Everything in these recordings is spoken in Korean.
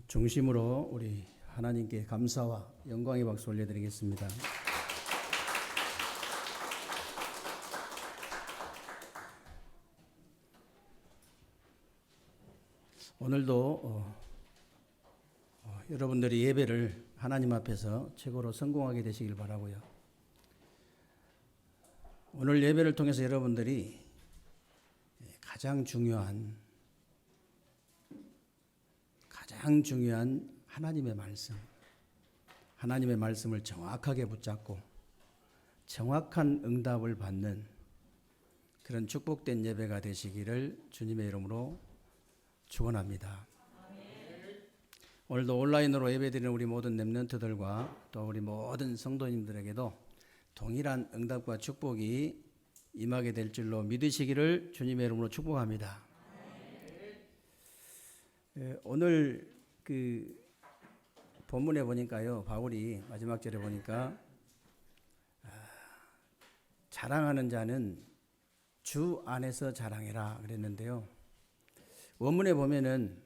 중심으로 우리 하나님께 감사와 영광의 박수 올려드리겠습니다. 오늘도 여러분들이 예배를 하나님 앞에서 최고로 성공하게 되시길 바라고요. 오늘 예배를 통해서 여러분들이 가장 중요한 하나님의 말씀을 정확하게 붙잡고 정확한 응답을 받는 그런 축복된 예배가 되시기를 주님의 이름으로 축원합니다. 오늘도 온라인으로 예배드리는 우리 모든 렘넌트들과 또 우리 모든 성도님들에게도 동일한 응답과 축복이 임하게 될 줄로 믿으시기를 주님의 이름으로 축복합니다. 오늘 본문에 보니까요, 바울이 마지막 절에 보니까 자랑하는 자는 주 안에서 자랑해라 그랬는데요. 원문에 보면은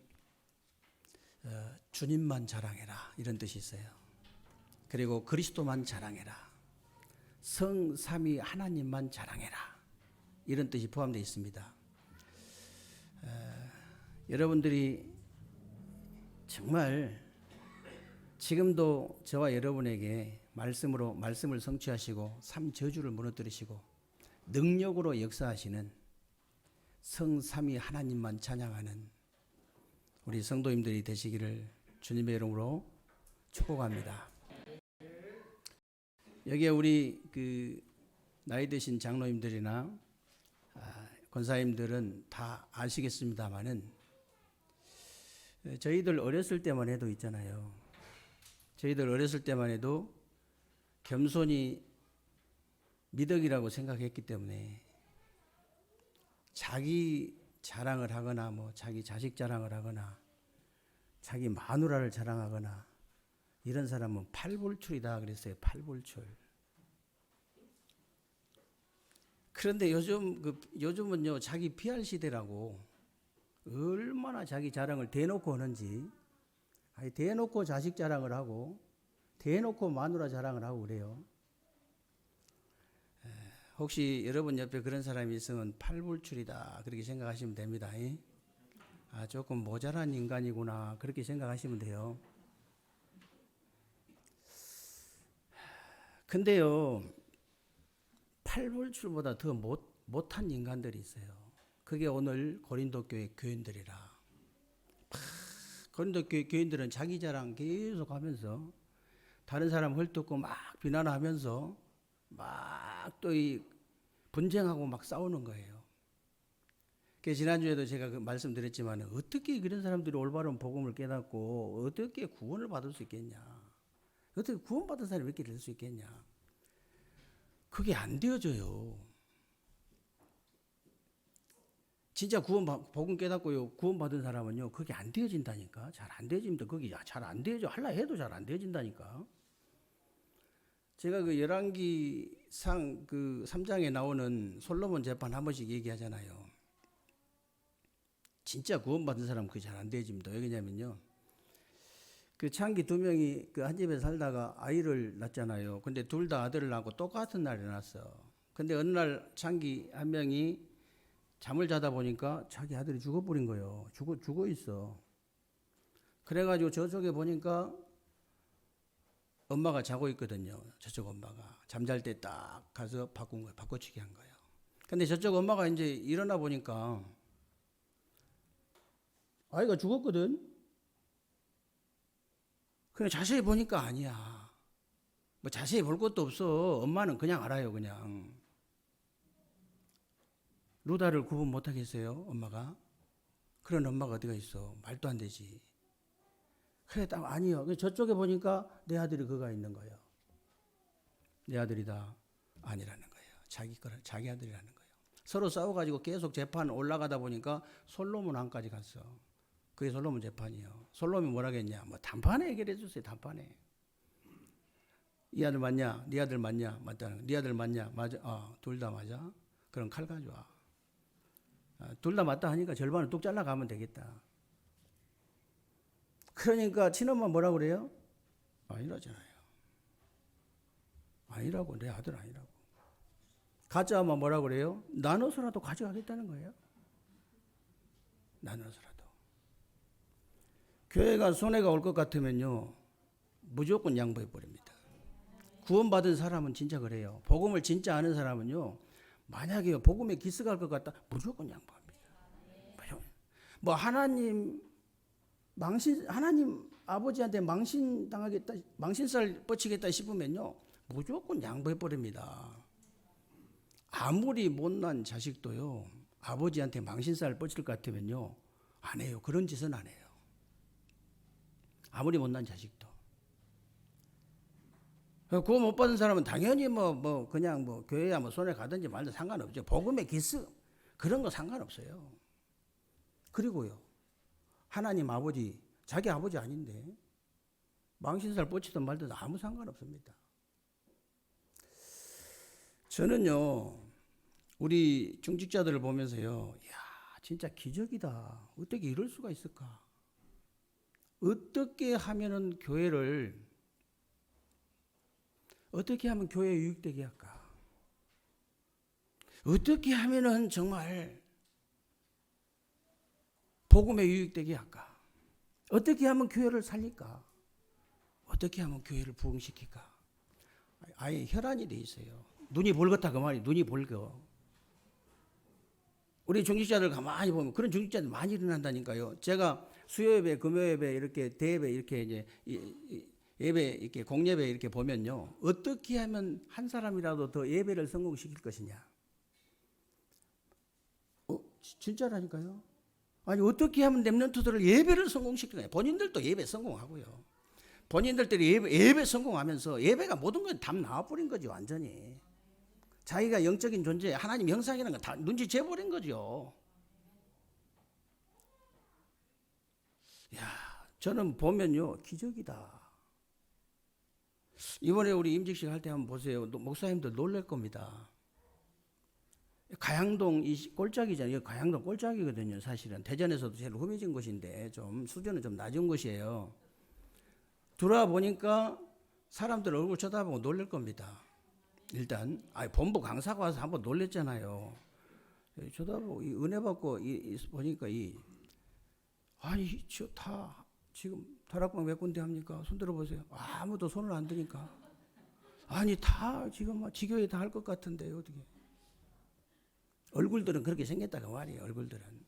주님만 자랑해라 이런 뜻이 있어요. 그리고 그리스도만 자랑해라, 성삼위 하나님만 자랑해라 이런 뜻이 포함되어 있습니다. 여러분들이 정말 지금도 저와 여러분에게 말씀을 성취하시고 삶 저주를 무너뜨리시고 능력으로 역사하시는 성삼위 하나님만 찬양하는 우리 성도님들이 되시기를 주님의 이름으로 축복합니다. 여기에 우리 나이 드신 장로님들이나 권사님들은 다 아시겠습니다만은 저희들 어렸을 때만 해도 있잖아요. 저희들 어렸을 때만 해도 겸손이 미덕이라고 생각했기 때문에 자기 자랑을 하거나 자기 자식 자랑을 하거나 자기 마누라를 자랑하거나 이런 사람은 팔불출이다 그랬어요. 팔불출. 그런데 요즘은요, 자기 PR 시대라고 얼마나 자기 자랑을 대놓고 하는지, 대놓고 자식 자랑을 하고 대놓고 마누라 자랑을 하고 그래요. 혹시 여러분 옆에 그런 사람이 있으면 팔불출이다 그렇게 생각하시면 됩니다. 조금 모자란 인간이구나 그렇게 생각하시면 돼요. 근데요, 팔불출보다 더 못한 인간들이 있어요. 그게 오늘 고린도 교회 교인들이라. 고린도 교회 교인들은 자기 자랑 계속 하면서 다른 사람 헐뜯고 막 비난하면서 막 또 분쟁하고 막 싸우는 거예요. 그래서 지난주에도 제가 말씀드렸지만 어떻게 그런 사람들이 올바른 복음을 깨닫고 어떻게 구원을 받을 수 있겠냐. 어떻게 구원받은 사람이 이렇게 될 수 있겠냐. 그게 안 되어져요. 진짜 복음 깨닫고요, 구원받은 사람은요, 그게 안 되어진다니까. 잘 안 되어집니다. 그게 잘 안 되어져. 하려 해도 잘 안 되어진다니까. 제가 열왕기상 3장에 나오는 솔로몬 재판 한 번씩 얘기하잖아요. 진짜 구원받은 사람은 그게 잘 안 되어집니다. 왜냐면요, 창기 두 명이 한 집에 살다가 아이를 낳잖아요. 근데 둘 다 아들을 낳고 똑같은 날에 낳았어. 근데 어느 날 창기 한 명이 잠을 자다 보니까 자기 아들이 죽어버린 거예요. 죽어 있어. 그래가지고 저쪽에 보니까 엄마가 자고 있거든요. 저쪽 엄마가. 잠잘 때 딱 가서 바꾼 거예요. 바꿔치기 한 거예요. 근데 저쪽 엄마가 이제 일어나 보니까 아이가 죽었거든? 그냥 자세히 보니까 아니야. 자세히 볼 것도 없어. 엄마는 그냥 알아요, 그냥. 루다를 구분 못 하겠어요, 엄마가? 그런 엄마가 어디가 있어? 말도 안 되지. 그래, 딱 아니요. 저쪽에 보니까 내 아들이 그가 있는 거예요. 내 아들이다. 아니라는 거예요. 자기 아들이라는 거예요. 서로 싸워가지고 계속 재판 올라가다 보니까 솔로몬 왕까지 갔어. 그게 솔로몬 재판이요. 솔로몬이 뭐라 했냐? 단판에 해결해 주세요, 단판에. 이 아들 맞냐? 네 아들 맞냐? 맞다는. 네 아들 맞냐? 맞아. 둘 다 맞아? 그럼 칼 가져와. 둘 다 맞다 하니까 절반을 뚝 잘라가면 되겠다. 그러니까 친엄마 뭐라 그래요? 아니라잖아요. 아니라고, 내 아들 아니라고. 가짜 엄마 뭐라 그래요? 나눠서라도 가져가겠다는 거예요. 나눠서라도. 교회가 손해가 올 것 같으면요, 무조건 양보해 버립니다. 구원받은 사람은 진짜 그래요. 복음을 진짜 아는 사람은요, 만약에 복음에 기스가 갈 것 같다, 무조건 양보합니다. 뭐 하나님 아버지한테 망신 당하겠다, 망신살 뻗치겠다 싶으면요, 무조건 양보해 버립니다. 아무리 못난 자식도요, 아버지한테 망신살 뻗칠 것 같으면요, 안 해요. 그런 짓은 안 해요. 아무리 못난 자식도. 그거 못 받은 사람은 당연히 그냥 교회야 손에 가든지 말든 상관없죠. 복음의 기스 그런 거 상관없어요. 그리고요, 하나님 아버지, 자기 아버지 아닌데 망신살 뻗치든 말든 아무 상관없습니다. 저는요, 우리 중직자들을 보면서요, 야, 진짜 기적이다. 어떻게 이럴 수가 있을까? 어떻게 하면은 어떻게 하면 교회에 유익되게 할까? 어떻게 하면은 정말 복음에 유익되게 할까? 어떻게 하면 교회를 살릴까? 어떻게 하면 교회를 부흥시킬까? 아예 혈안이 돼 있어요. 눈이 벌겋다 그 말이. 눈이 벌겋. 우리 중직자들 가만히 보면 그런 중직자들 많이 일어난다니까요. 제가 수요예배, 금요예배 이렇게 대예배 이렇게 이제 예배 이렇게 공예배 이렇게 보면요, 어떻게 하면 한 사람이라도 더 예배를 성공시킬 것이냐? 진짜라니까요. 아니 어떻게 하면 렘넌트들을 예배를 성공시킬 거냐? 본인들도 예배 성공하고요. 본인들끼리 예배 성공하면서 예배가 모든 건 답 나와버린 거죠, 완전히. 자기가 영적인 존재, 하나님 형상이라는 거 다 눈치채버린 거죠. 야, 저는 보면요, 기적이다. 이번에 우리 임직식 할 때 한번 보세요. 목사님들 놀랄 겁니다. 가양동 이 꼴짝이잖아요. 가양동 꼴짝이거든요. 사실은 대전에서도 제일 흠해진 곳인데 좀 수준은 좀 낮은 곳이에요. 들어와 보니까 사람들 얼굴 쳐다보고 놀랄 겁니다. 일단 본부 강사가 와서 한번 놀랬잖아요. 쳐다보고 은혜 받고 보니까 아니 저 다 지금 다락방 몇 군데 합니까? 손 들어보세요. 아무도 손을 안 드니까. 아니 다 지금 지교회 다 할 것 같은데 어떻게? 얼굴들은 그렇게 생겼다가 말이에요. 얼굴들은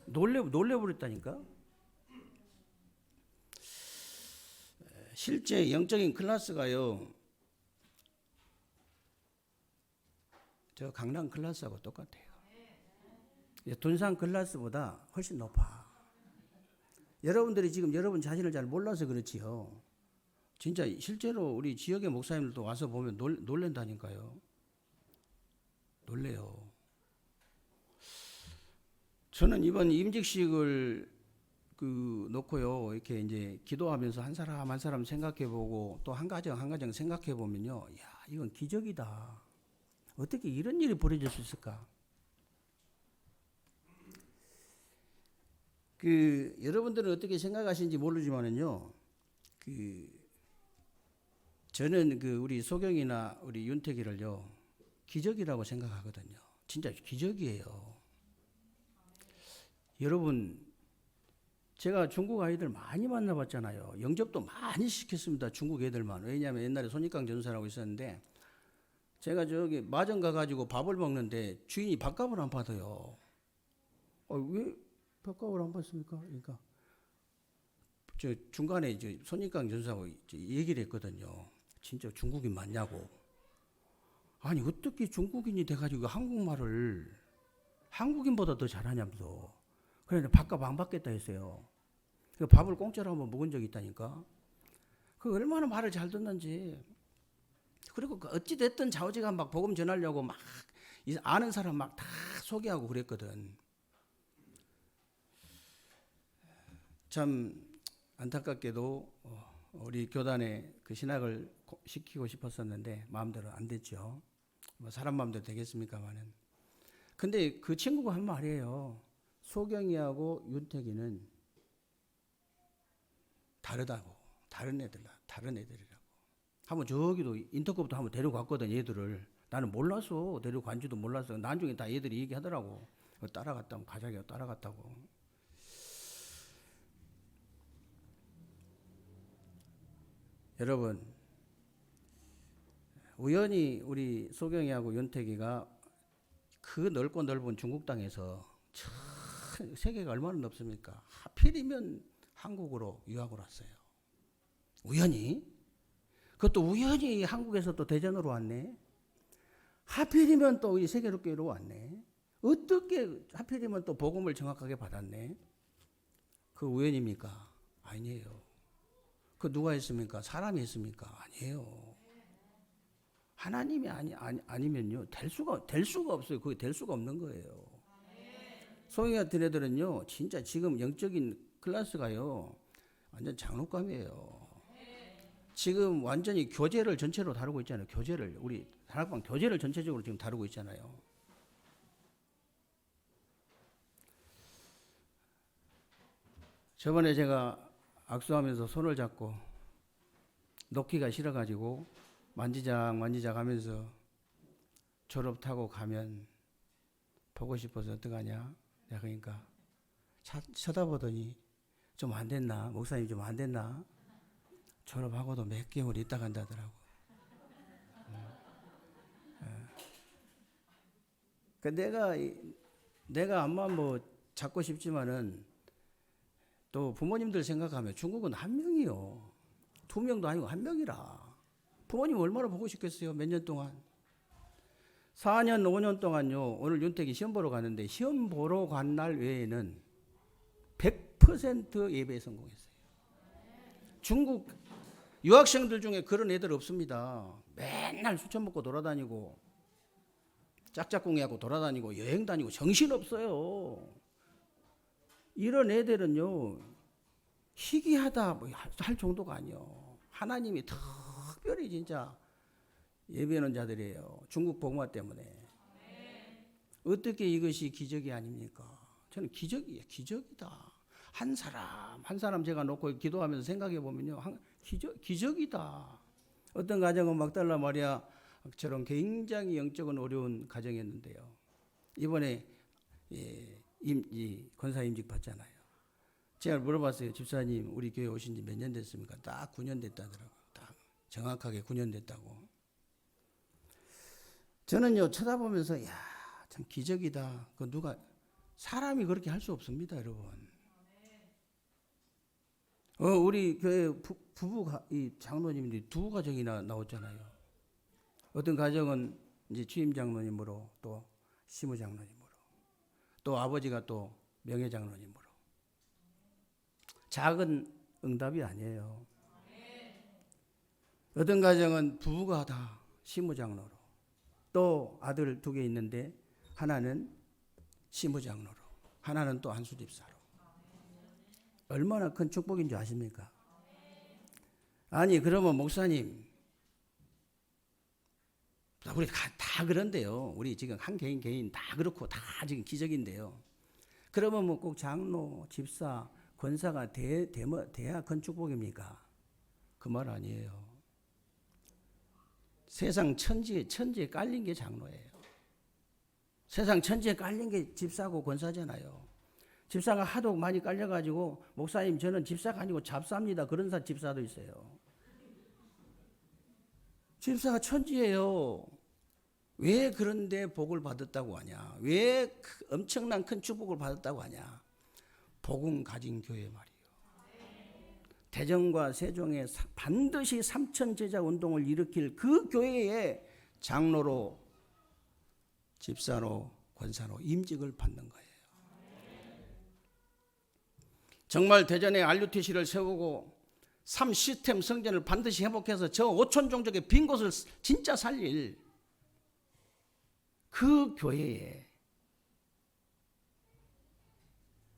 놀래버렸다니까. 실제 영적인 클래스가요, 저 강남 클래스하고 똑같아요. 둔산 클래스보다 훨씬 높아. 여러분들이 지금 여러분 자신을 잘 몰라서 그렇지요. 진짜 실제로 우리 지역의 목사님들도 와서 보면 놀랜다니까요. 놀래요. 저는 이번 임직식을 놓고요, 이렇게 이제 기도하면서 한 사람 한 사람 생각해보고 또 한 가정 한 가정 생각해보면요, 야, 이건 기적이다. 어떻게 이런 일이 벌어질 수 있을까? 여러분들은 어떻게 생각하시는지 모르지만은요, 저는 우리 소경이나 우리 윤택이를요, 기적이라고 생각하거든요. 진짜 기적이에요. 여러분, 제가 중국 아이들 많이 만나봤잖아요. 영접도 많이 시켰습니다. 중국 애들만. 왜냐하면 옛날에 손익강 전사라고 있었는데, 제가 저기 마정 가가지고 밥을 먹는데 주인이 밥값을 안 받아요. 왜 밥값을 안 받습니까? 그러니까 저 중간에 이제 손익강 전사하고 얘기를 했거든요. 진짜 중국인 맞냐고. 아니 어떻게 중국인이 돼가지고 한국말을 한국인보다 더 잘하냐면서. 그래서 밥값 안 받겠다 했어요. 그 밥을 공짜로 한번 먹은 적이 있다니까. 그 얼마나 말을 잘 듣는지. 그리고 어찌 됐든 좌우지간 막 복음 전하려고 막 아는 사람 막 다 소개하고 그랬거든. 참 안타깝게도 우리 교단에 그 신학을 시키고 싶었었는데 마음대로 안 됐죠. 뭐 사람 마음대로 되겠습니까마는. 근데 그 친구가 한 말이에요. 소경이하고 윤택이는 다르다고. 다른 애들이라고. 한번 저기도 인터컵도 한번 데려갔거든, 얘들을. 나는 몰라서 데려간지도 몰라서 나중에 다 얘들이 얘기하더라고. 따라갔다고, 가자기가 따라갔다고. 여러분, 우연히 우리 소경이하고 윤택이가 그 넓고 넓은 중국 땅에서 세계가 얼마나 넓습니까? 하필이면 한국으로 유학을 왔어요. 우연히. 그것도 우연히 한국에서 또 대전으로 왔네. 하필이면 또 이 세계로교회로 왔네. 어떻게 하필이면 또 복음을 정확하게 받았네. 그 우연입니까? 아니에요. 그 누가 했습니까? 사람이 했습니까? 아니에요. 하나님이 아니면요 될 수가 없어요. 그게 될 수가 없는 거예요. 소위 같은 애들은요 진짜 지금 영적인 클래스가요 완전 장로감이에요. 지금 완전히 교제를 전체로 다루고 있잖아요. 교제를 우리 다락방 교제를 전체적으로 지금 다루고 있잖아요. 저번에 제가 악수하면서 손을 잡고 놓기가 싫어가지고 만지작 하면서 졸업하고 가면 보고 싶어서 어떡하냐. 내가 그러니까 쳐다보더니 좀 안 됐나? 목사님 좀 안 됐나? 졸업하고도 몇 개월 있다 간다더라고. 그 내가 암만 뭐 잡고 싶지만은 또 부모님들 생각하면 중국은 한 명이요. 두 명도 아니고 한 명이라. 부모님 얼마나 보고 싶겠어요? 몇 년 동안. 4년, 5년 동안요. 오늘 윤택이 시험 보러 가는데 시험 보러 간 날 외에는 100% 예배에 성공했어요. 중국 유학생들 중에 그런 애들 없습니다. 맨날 술 처먹고 돌아다니고 짝짝꿍이하고 돌아다니고 여행 다니고 정신없어요. 이런 애들은요. 희귀하다 뭐 할 정도가 아니요. 하나님이 특별히 진짜 예배하는 자들이에요. 중국 복음화 때문에. 어떻게 이것이 기적이 아닙니까? 저는 기적이에요. 기적이다. 한 사람 제가 놓고 기도하면서 생각해 보면요. 기적이다. 어떤 가정은 막달라 마리아처럼 굉장히 영적은 어려운 가정이었는데요. 이번에 권사 임직 받잖아요. 제가 물어봤어요. 집사님 우리 교회 오신 지 몇 년 됐습니까? 딱 9년 됐다더라고요. 딱 정확하게 9년 됐다고. 저는요 쳐다보면서 야, 참 기적이다. 그 누가 사람이 그렇게 할 수 없습니다, 여러분. 우리 교회 이 장로님들이 두 가정이나 나왔잖아요. 어떤 가정은 이제 취임 장로님으로 또 시무 장로님으로 또 아버지가 또 명예 장로님으로. 작은 응답이 아니에요. 어떤 가정은 부부가 다 시무장로로 또 아들 2개 있는데 하나는 시무장로로 하나는 또 한수집사로. 얼마나 큰 축복인 줄 아십니까? 아니 그러면 목사님 우리 다 그런데요. 우리 지금 한 개인 다 그렇고 다 지금 기적인데요. 그러면 뭐 꼭 장로, 집사, 권사가 돼야 큰 축복입니까? 그 말 아니에요. 세상 천지에 깔린 게 장로예요. 세상 천지에 깔린 게 집사고 권사잖아요. 집사가 하도 많이 깔려가지고 목사님 저는 집사가 아니고 잡사입니다. 그런 집사도 있어요. 집사가 천지예요. 왜 그런데 복을 받았다고 하냐? 왜 엄청난 큰 축복을 받았다고 하냐? 복음 가진 교회 말이에요. 대전과 세종에 반드시 3천 제자 운동을 일으킬 그 교회에 장로로, 집사로, 권사로 임직을 받는 거예요. 정말 대전에 RUTC를 세우고 3시스템 성전을 반드시 회복해서 저 5천 종족의 빈 곳을 진짜 살릴 그 교회에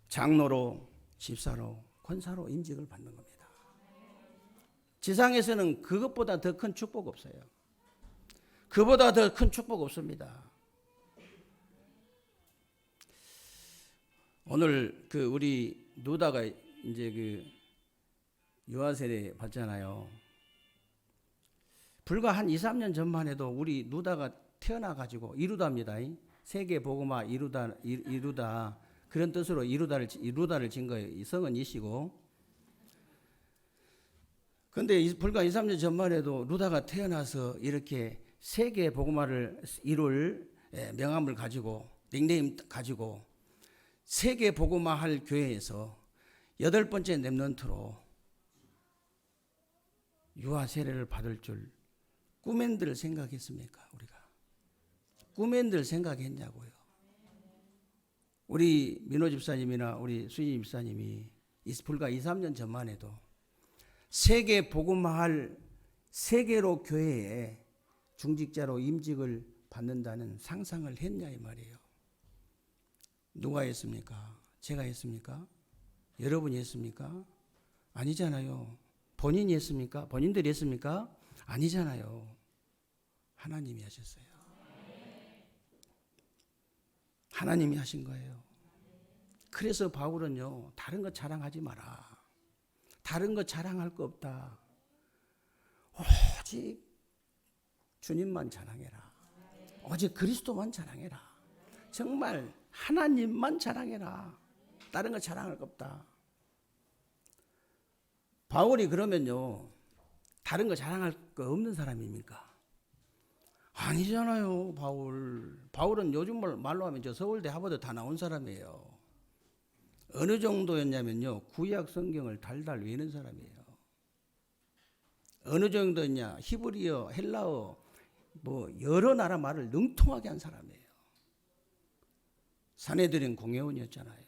장로로, 집사로, 권사로 임직을 받는 겁니다. 지상에서는 그것보다 더 큰 축복 없어요. 그보다 더 큰 축복 없습니다. 오늘 우리 누다가 이제 유아세례 받잖아요. 불과 한 2, 3년 전만 해도 우리 누다가 태어나가지고 이루다입니다. 세계 복음화 이루다 그런 뜻으로 이루다를 진 거예요. 이 성은 이시고. 근데 불과 2, 3년 전만 해도 루다가 태어나서 이렇게 세계 복음화를 이룰 명함을 가지고 닉네임 가지고 세계 복음화 할 교회에서 8번째 랩런트로 유아 세례를 받을 줄 꿈엔들 생각했습니까? 우리가 꿈엔들 생각했냐고요. 우리 민호 집사님이나 우리 수진 집사님이 불과 2, 3년 전만 해도 세계 복음화할 세계로 교회에 중직자로 임직을 받는다는 상상을 했냐 이 말이에요. 누가 했습니까? 제가 했습니까? 여러분이 했습니까? 아니잖아요. 본인이 했습니까? 본인들이 했습니까? 아니잖아요. 하나님이 하셨어요. 하나님이 하신 거예요. 그래서 바울은요, 다른 것 자랑하지 마라. 다른 것 자랑할 거 없다. 오직 주님만 자랑해라. 오직 그리스도만 자랑해라. 정말 하나님만 자랑해라. 다른 거 자랑할 거 없다. 바울이 그러면요, 다른 거 자랑할 거 없는 사람입니까? 아니잖아요. 바울은 요즘 말로 하면 저 서울대 하버드 다 나온 사람이에요. 어느 정도였냐면요, 구약 성경을 달달 외는 사람이에요. 어느 정도였냐, 히브리어, 헬라어, 여러 나라 말을 능통하게 한 사람이에요. 사내들인 공회원이었잖아요.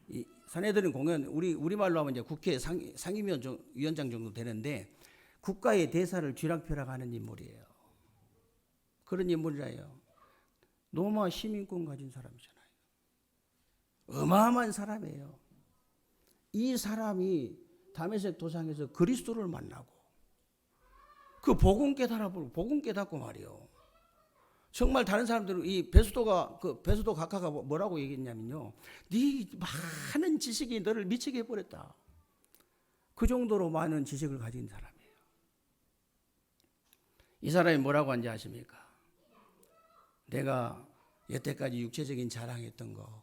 이 사내들인 공회원, 우리말로 하면 이제 국회 상임위원장 정도 되는데 국가의 대사를 쥐락펴락하는 인물이에요. 그런 인물이라요. 로마 시민권 가진 사람이잖아요. 어마어마한 사람이에요. 이 사람이 다메섹 도상에서 그리스도를 만나고 그 복음 깨닫고 말이요. 정말 다른 사람들은 이 베스도 각하가 뭐라고 얘기했냐면요, 네 많은 지식이 너를 미치게 해버렸다. 그 정도로 많은 지식을 가진 사람이에요. 이 사람이 뭐라고 한지 아십니까? 내가 여태까지 육체적인 자랑했던 거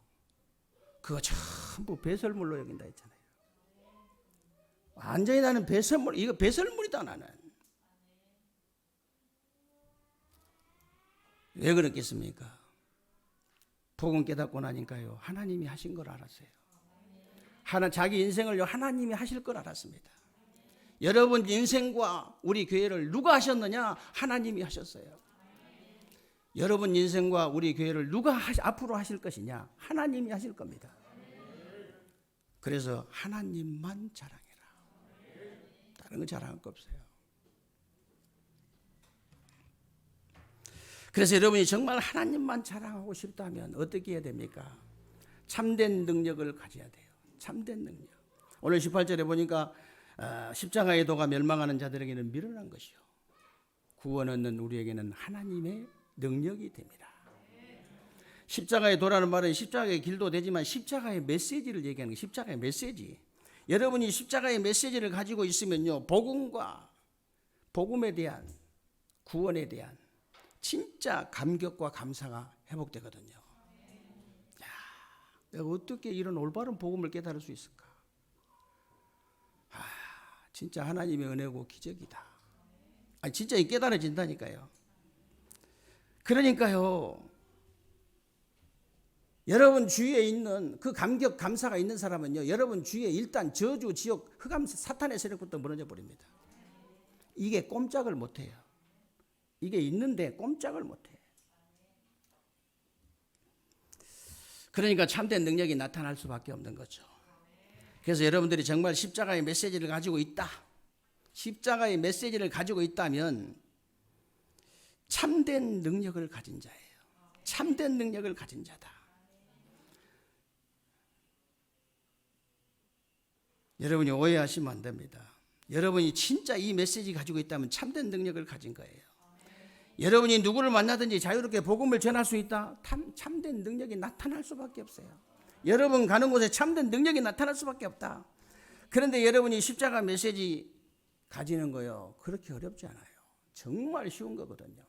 그거 전부 배설물로 여긴다 했잖아요. 완전히 나는 이거 배설물이다 나는. 왜 그렇겠습니까? 복음 깨닫고 나니까요, 하나님이 하신 걸 알았어요. 자기 인생을요, 하나님이 하실 걸 알았습니다. 여러분 인생과 우리 교회를 누가 하셨느냐? 하나님이 하셨어요. 여러분 인생과 우리 교회를 누가 앞으로 하실 것이냐? 하나님이 하실 겁니다. 그래서 하나님만 자랑해라. 다른 거 자랑할 거 없어요. 그래서 여러분이 정말 하나님만 자랑하고 싶다면 어떻게 해야 됩니까? 참된 능력을 가져야 돼요. 참된 능력. 오늘 18절에 보니까 십자가의 도가 멸망하는 자들에게는 미련한 것이요, 구원 얻는 우리에게는 하나님의 능력이 됩니다. 십자가의 도라는 말은 십자가의 길도 되지만 십자가의 메시지를 얘기하는 거예요. 십자가의 메시지. 여러분이 십자가의 메시지를 가지고 있으면요, 복음에 대한, 구원에 대한 진짜 감격과 감사가 회복되거든요. 야, 내가 어떻게 이런 올바른 복음을 깨달을 수 있을까? 진짜 하나님의 은혜고 기적이다. 진짜 깨달아진다니까요. 그러니까요, 여러분 주위에 있는 그 감격, 감사가 있는 사람은요, 여러분 주위에 일단 저주, 지옥, 흑암, 사탄의 세력부터 무너져 버립니다. 이게 꼼짝을 못해요. 이게 있는데 꼼짝을 못해. 그러니까 참된 능력이 나타날 수밖에 없는 거죠. 그래서 여러분들이 정말 십자가의 메시지를 가지고 있다, 십자가의 메시지를 가지고 있다면 참된 능력을 가진 자예요. 참된 능력을 가진 자다. 여러분이 오해하시면 안 됩니다. 여러분이 진짜 이 메시지 가지고 있다면 참된 능력을 가진 거예요. 여러분이 누구를 만나든지 자유롭게 복음을 전할 수 있다? 참된 능력이 나타날 수밖에 없어요. 여러분 가는 곳에 참된 능력이 나타날 수밖에 없다. 그런데 여러분이 십자가 메시지 가지는 거요, 그렇게 어렵지 않아요. 정말 쉬운 거거든요.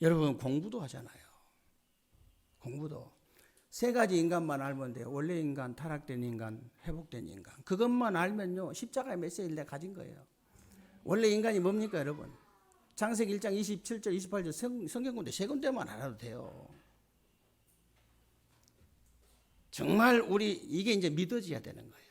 여러분 공부도 하잖아요. 공부도 세 가지 인간만 알면 돼요. 원래 인간, 타락된 인간, 회복된 인간. 그것만 알면요, 십자가의 메시지를 내가 가진 거예요. 원래 인간이 뭡니까 여러분? 창세기 1장 27절 28절 성경군데 세 군데만 알아도 돼요. 정말 우리 이게 이제 믿어져야 되는 거예요.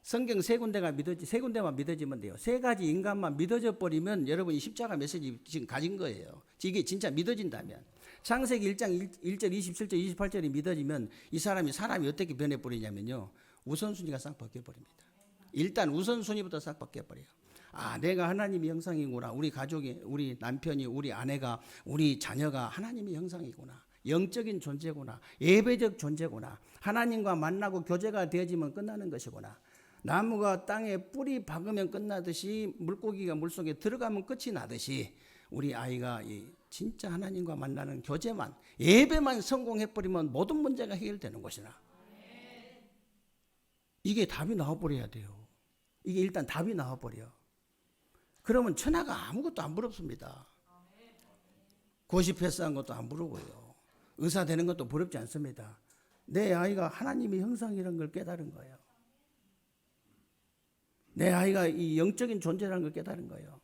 성경 세 군데가 세 군데만 믿어지면 돼요. 세 가지 인간만 믿어져 버리면 여러분이 십자가 메시지 지금 가진 거예요. 이게 진짜 믿어진다면. 창세기 1장 1절 27절 28절이 믿어지면 이 사람이 어떻게 변해버리냐면요, 우선순위가 싹 바뀌어버립니다. 일단 우선순위부터 싹 바뀌어버려요. 아, 내가 하나님의 형상이구나. 우리 가족이, 우리 남편이, 우리 아내가, 우리 자녀가 하나님의 형상이구나. 영적인 존재구나. 예배적 존재구나. 하나님과 만나고 교제가 되어지면 끝나는 것이구나. 나무가 땅에 뿌리 박으면 끝나듯이, 물고기가 물속에 들어가면 끝이 나듯이, 우리 아이가 이 진짜 하나님과 만나는 교제만, 예배만 성공해버리면 모든 문제가 해결되는 것이나, 이게 답이 나와버려야 돼요. 이게 일단 답이 나와버려. 그러면 천하가 아무것도 안 부럽습니다. 고시 패스한 것도 안 부르고요. 의사 되는 것도 부럽지 않습니다. 내 아이가 하나님의 형상이라는 걸 깨달은 거예요. 내 아이가 이 영적인 존재라는 걸 깨달은 거예요.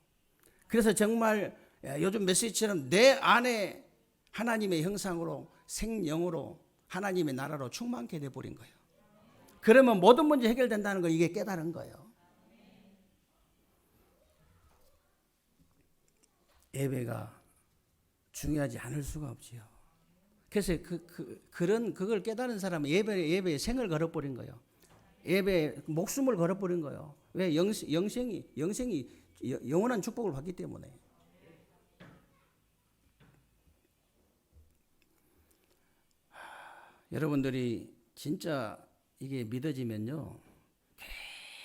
그래서 정말 요즘 메시지처럼 내 안에 하나님의 형상으로, 생명으로, 하나님의 나라로 충만케 돼버린 거예요. 그러면 모든 문제 해결된다는 걸 이게 깨달은 거예요. 예배가 중요하지 않을 수가 없지요. 그래서 그걸 깨달은 사람은 예배에 생을 걸어버린 거예요. 예배에 목숨을 걸어버린 거예요. 왜? 영생이 영원한 축복을 받기 때문에. 여러분들이 진짜 이게 믿어지면요,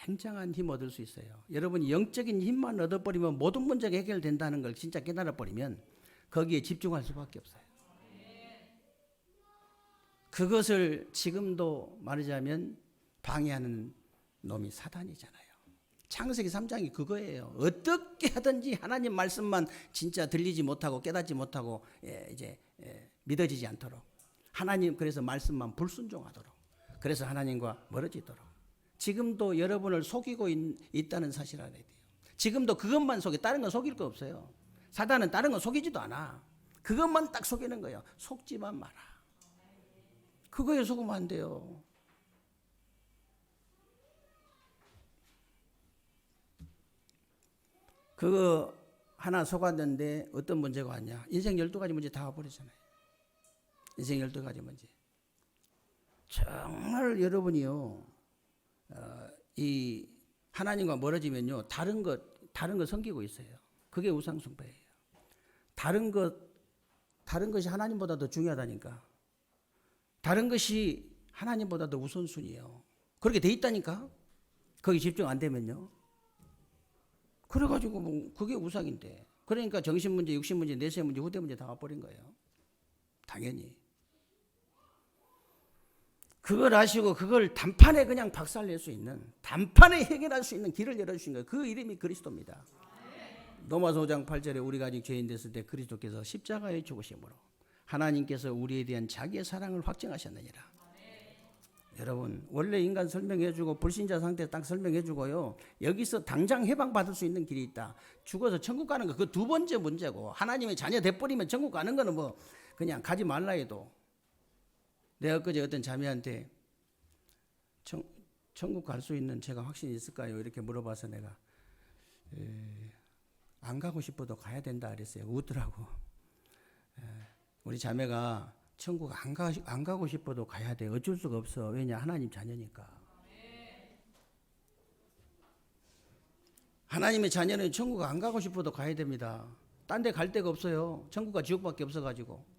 굉장한 힘 얻을 수 있어요. 여러분이 영적인 힘만 얻어버리면 모든 문제가 해결된다는 걸 진짜 깨달아버리면 거기에 집중할 수밖에 없어요. 그것을 지금도 말하자면 방해하는 놈이 사단이잖아요. 창세기 3장이 그거예요. 어떻게 하든지 하나님 말씀만 진짜 들리지 못하고 깨닫지 못하고 믿어지지 않도록, 하나님 그래서 말씀만 불순종하도록, 그래서 하나님과 멀어지도록. 지금도 여러분을 속이고 있다는 사실 알아야 돼요. 지금도 그것만 속여, 다른 건 속일 거 없어요. 사단은 다른 건 속이지도 않아. 그것만 딱 속이는 거예요. 속지만 마라. 그거에 속으면 안 돼요. 그거 하나 속았는데 어떤 문제가 왔냐? 인생 12가지 문제 다 와버리잖아요. 인생 12가지 문제. 정말 여러분이요, 이 하나님과 멀어지면요, 다른 것 섬기고 있어요. 그게 우상숭배예요. 다른 것이 하나님보다 더 중요하다니까. 다른 것이 하나님보다 더 우선순위예요. 그렇게 돼 있다니까. 거기 집중 안 되면요. 그래가지고 뭐 그게 우상인데. 그러니까 정신 문제, 육신 문제, 내세 문제, 후대 문제 다 와버린 거예요. 당연히. 그걸 아시고 그걸 단판에 그냥 박살낼 수 있는, 단판에 해결할 수 있는 길을 열어주신 거예요. 그 이름이 그리스도입니다. 로마서 5장 8절에 우리가 아직 죄인 됐을 때 그리스도께서 십자가에 죽으심으로 하나님께서 우리에 대한 자기의 사랑을 확증하셨느니라. 여러분, 원래 인간 설명해주고 불신자 상태 딱 설명해주고요, 여기서 당장 해방받을 수 있는 길이 있다. 죽어서 천국 가는 거, 그 두 번째 문제고, 하나님의 자녀 돼버리면 천국 가는 거는 뭐 그냥 가지 말라 해도. 내가 엊그제 어떤 자매한테 천국 갈 수 있는 제가 확신이 있을까요? 이렇게 물어봐서 내가 안 가고 싶어도 가야 된다 그랬어요. 웃더라고. 우리 자매가 천국 안 가고 싶어도 가야 돼. 어쩔 수가 없어. 왜냐? 하나님 자녀니까. 하나님의 자녀는 천국 안 가고 싶어도 가야 됩니다. 딴 데 갈 데가 없어요. 천국과 지옥밖에 없어가지고.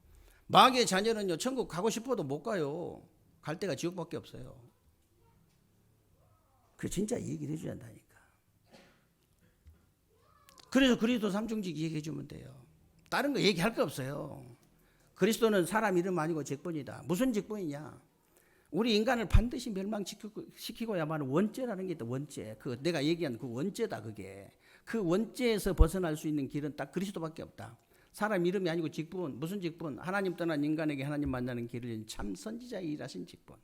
마귀의 자녀는요, 천국 가고 싶어도 못 가요. 갈 데가 지옥밖에 없어요. 그 진짜 얘기를 해줘야 한다니까. 그래서 그리스도 삼중직 얘기해 주면 돼요. 다른 거 얘기할 거 없어요. 그리스도는 사람 이름 아니고 직분이다. 무슨 직분이냐? 우리 인간을 반드시 멸망시키고야만 원죄라는 게 있다. 원죄. 그 내가 얘기한 그 원죄다. 그게. 그 원죄에서 벗어날 수 있는 길은 딱 그리스도밖에 없다. 사람 이름이 아니고 직분. 무슨 직분? 하나님 떠난 인간에게 하나님 만나는 길을 참 선지자의 일하신 직분.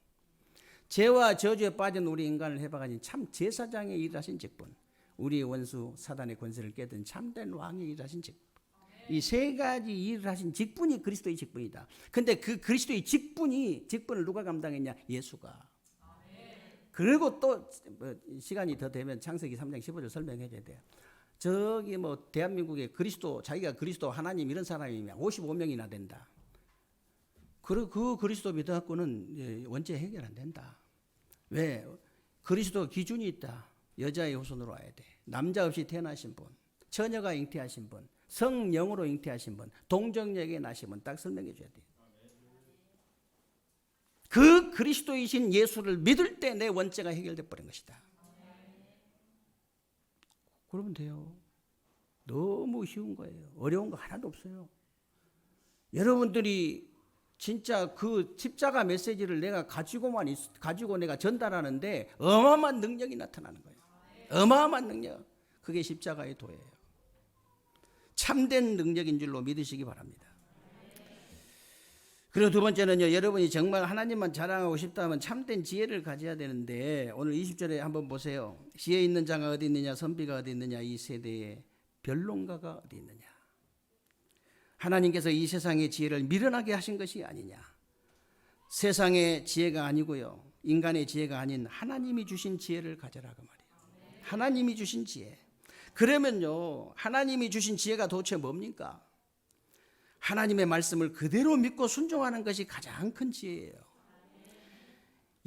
죄와 저주에 빠진 우리 인간을 해방하신 참 제사장의 일하신 직분. 우리의 원수 사단의 권세를 깨든 참된 왕의 일하신 직분. 이 세 가지 일을 하신 직분이 그리스도의 직분이다. 근데 그 그리스도의 직분을 누가 감당했냐? 예수가. 그리고 또 시간이 더 되면 창세기 3장 15절 설명해 줘야 돼요. 저기 뭐 대한민국에 자기가 그리스도 하나님 이런 사람이면 55명이나 된다. 그리고 그 그리스도 믿어갖고는 원죄 해결 안 된다. 왜? 그리스도 기준이 있다. 여자의 후손으로 와야 돼. 남자 없이 태어나신 분, 처녀가 잉태하신 분, 성령으로 잉태하신 분, 동정녀에게 나신 분 딱 설명해 줘야 돼요. 그 그리스도이신 예수를 믿을 때 내 원죄가 해결돼 버린 것이다. 그러면 돼요. 너무 쉬운 거예요. 어려운 거 하나도 없어요. 여러분들이 진짜 그 십자가 메시지를 내가 가지고 내가 전달하는데 어마어마한 능력이 나타나는 거예요. 어마어마한 능력. 그게 십자가의 도예요. 참된 능력인 줄로 믿으시기 바랍니다. 그리고 두 번째는요, 여러분이 정말 하나님만 자랑하고 싶다면 참된 지혜를 가져야 되는데, 오늘 20절에 한번 보세요. 지혜 있는 자가 어디 있느냐, 선비가 어디 있느냐, 이 세대에 변론가가 어디 있느냐. 하나님께서 이 세상의 지혜를 미련하게 하신 것이 아니냐. 세상의 지혜가 아니고요, 인간의 지혜가 아닌 하나님이 주신 지혜를 가져라 그 말이에요. 하나님이 주신 지혜. 그러면요, 하나님이 주신 지혜가 도대체 뭡니까? 하나님의 말씀을 그대로 믿고 순종하는 것이 가장 큰 지혜예요.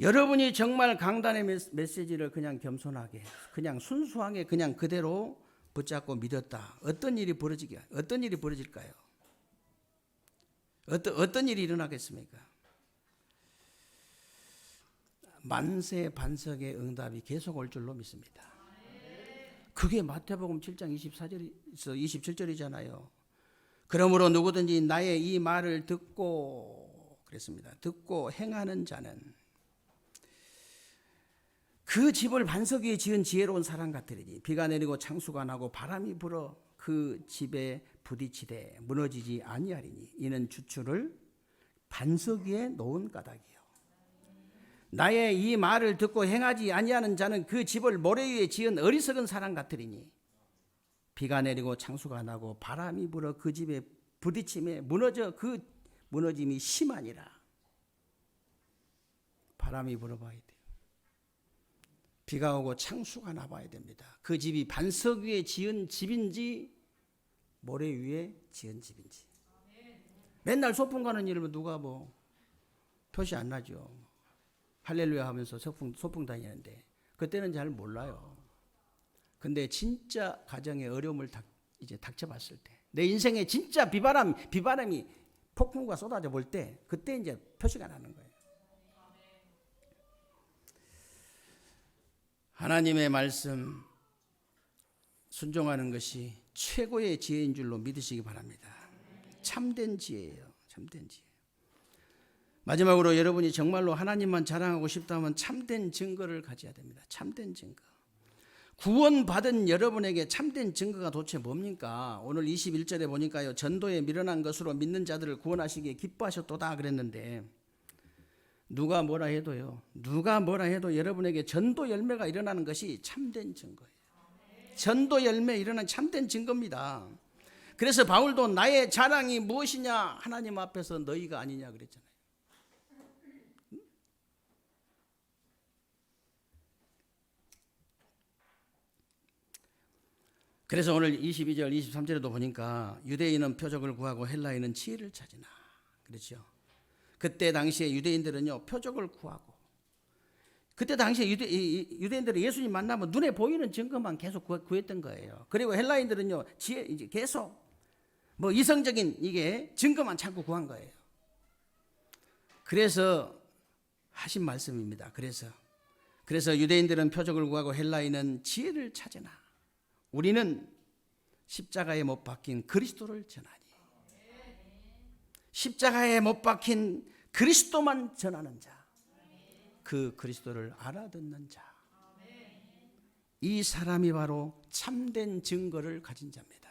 여러분이 정말 강단의 메시지를 그냥 겸손하게, 그냥 순수하게 그냥 그대로 붙잡고 믿었다. 어떤 일이 벌어질까요? 어떤 일이 일어나겠습니까? 만세 반석의 응답이 계속 올 줄로 믿습니다. 그게 마태복음 7장 24절에서 27절이잖아요. 그러므로 누구든지 나의 이 말을 듣고 그랬습니다. 듣고 행하는 자는 그 집을 반석 위에 지은 지혜로운 사람 같으리니 비가 내리고 창수가 나고 바람이 불어 그 집에 부딪히되 무너지지 아니하리니 이는 주추를 반석 위에 놓은 까닭이요. 나의 이 말을 듣고 행하지 아니하는 자는 그 집을 모래 위에 지은 어리석은 사람 같으리니 비가 내리고 창수가 나고 바람이 불어 그 집에 부딪힘에 그 무너짐이 심하니라. 바람이 불어봐야 돼요. 비가 오고 창수가 나봐야 됩니다. 그 집이 반석 위에 지은 집인지 모래 위에 지은 집인지. 맨날 소풍 가는 일은 누가 뭐 표시 안 나죠. 할렐루야 하면서 소풍 다니는데 그때는 잘 몰라요. 근데 진짜 가정의 어려움을 이제 닥쳐봤을 때, 내 인생에 진짜 비바람이 폭풍우가 쏟아져 볼 때, 그때 이제 표시가 나는 거예요. 하나님의 말씀 순종하는 것이 최고의 지혜인 줄로 믿으시기 바랍니다. 참된 지혜예요. 참된 지혜. 마지막으로 여러분이 정말로 하나님만 자랑하고 싶다면 참된 증거를 가져야 됩니다. 참된 증거. 구원받은 여러분에게 참된 증거가 도대체 뭡니까? 오늘 21절에 보니까요, 전도에 미련한 것으로 믿는 자들을 구원하시기에 기뻐하셨도다 그랬는데, 누가 뭐라 해도 여러분에게 전도 열매가 일어나는 것이 참된 증거예요. 전도 열매 일어나는 참된 증거입니다. 그래서 바울도 나의 자랑이 무엇이냐? 하나님 앞에서 너희가 아니냐 그랬잖아요. 그래서 오늘 22절, 23절에도 보니까 유대인은 표적을 구하고 헬라인은 지혜를 찾으나. 그렇죠. 그때 당시에 유대인들은요, 표적을 구하고. 그때 당시에 유대인들은 예수님 만나면 눈에 보이는 증거만 계속 구했던 거예요. 그리고 헬라인들은요, 이제 계속 뭐 이성적인 이게 증거만 찾고 구한 거예요. 그래서 하신 말씀입니다. 그래서 유대인들은 표적을 구하고 헬라인은 지혜를 찾으나. 우리는 십자가에 못 박힌 그리스도를 전하니. 십자가에 못 박힌 그리스도만 전하는 자. 그 그리스도를 알아듣는 자. 이 사람이 바로 참된 증거를 가진 자입니다.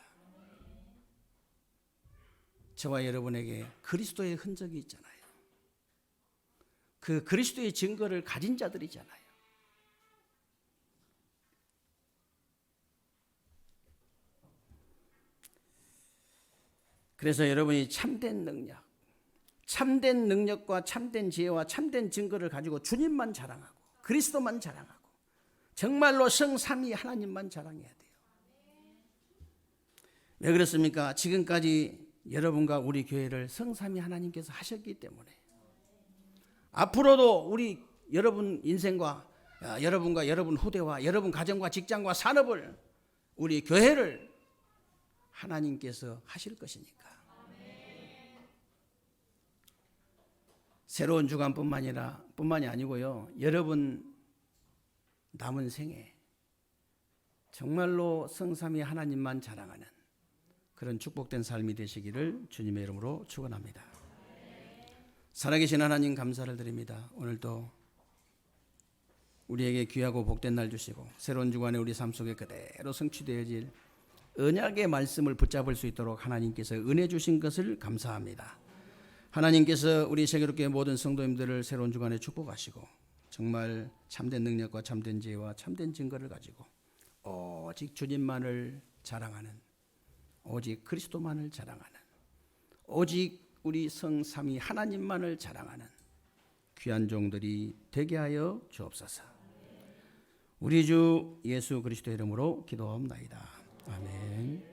저와 여러분에게 그리스도의 흔적이 있잖아요. 그 그리스도의 증거를 가진 자들이잖아요. 그래서 여러분이 참된 능력과 참된 지혜와 참된 증거를 가지고 주님만 자랑하고 그리스도만 자랑하고 정말로 성삼위 하나님만 자랑해야 돼요. 왜 그렇습니까? 지금까지 여러분과 우리 교회를 성삼위 하나님께서 하셨기 때문에 앞으로도 우리 여러분 인생과 여러분과 여러분 후대와 여러분 가정과 직장과 산업을 우리 교회를 하나님께서 하실 것이니까 새로운 주간뿐만이 아니고요. 여러분 남은 생에 정말로 성삼위 하나님만 자랑하는 그런 축복된 삶이 되시기를 주님의 이름으로 축원합니다. 살아계신 하나님 감사를 드립니다. 오늘도 우리에게 귀하고 복된 날 주시고 새로운 주간에 우리 삶 속에 그대로 성취되어질 언약의 말씀을 붙잡을 수 있도록 하나님께서 은혜 주신 것을 감사합니다. 하나님께서 우리 세계롭게 모든 성도님들을 새로운 주간에 축복하시고 정말 참된 능력과 참된 지혜와 참된 증거를 가지고 오직 주님만을 자랑하는 오직 그리스도만을 자랑하는 오직 우리 성삼위 하나님만을 자랑하는 귀한 종들이 되게 하여 주옵소서. 우리 주 예수 그리스도의 이름으로 기도하옵나이다. 아멘.